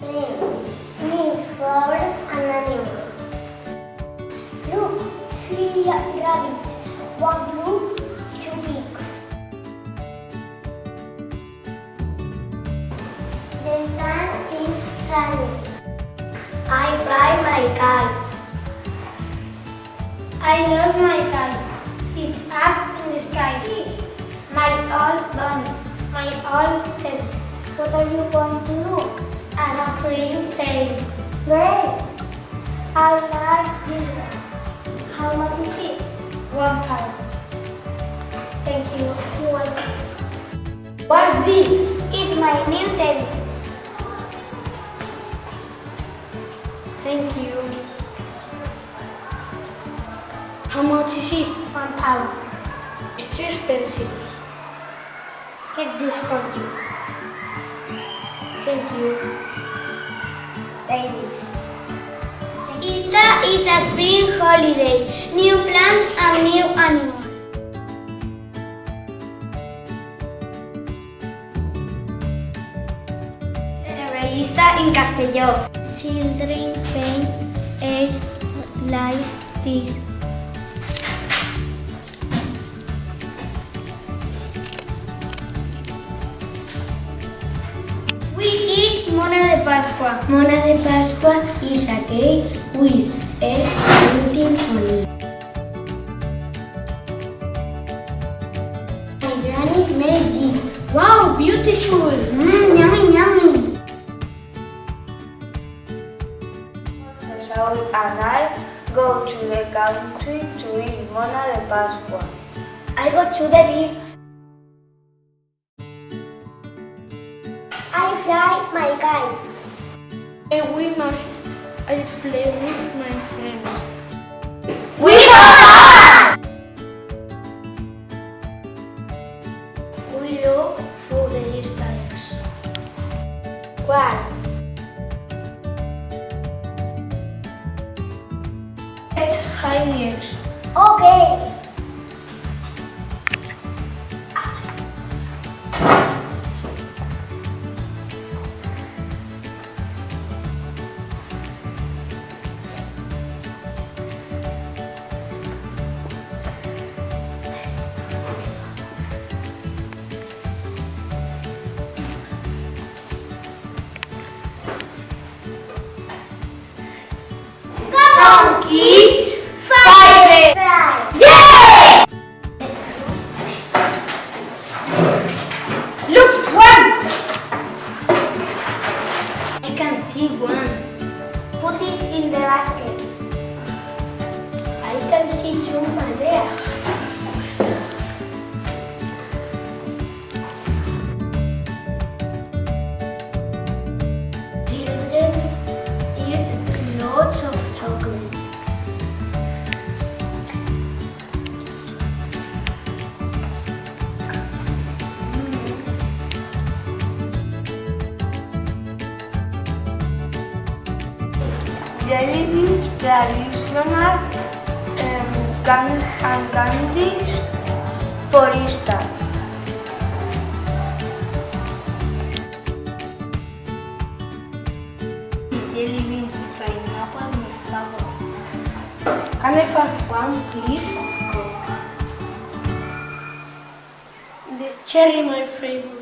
Name flowers and animals. Look, 3 rabbits. 1 blue, 2 pink. The sun is sunny. I fly my kite. I love my kite. It's up in the sky. My all buns. My all pets. What are you going to do? A spring sail. Great! I like this one. How much is it? £1. Thank you. You're welcome. What's this? It's my new teddy. Thank you. How much is it? £1. It's too expensive. Get this for you. Thank you. Ladies. Easter is a spring holiday. New plants and new animals. Celebració in Castelló. Children paint eggs like this. We eat mona de pasqua. Mona de pasqua is a cake with egg painting on it. My granny made it. Wow, beautiful! Yummy, yummy. Saul and I go to the country to eat mona de pasqua. I go to the beach. I fly my kite. I play with my friends. We have We look for the Easter eggs. one. Let's hide the eggs. Okay. Kids, fight! Fly. Yeah! Look, one! I can see one. Put it in the basket. I can see two over there. Children eat lots of chocolate. Jellybeans, traditional candies for Easter. Jellybeans, pineapple, my favorite. Can I have one, please? The cherry, my favorite.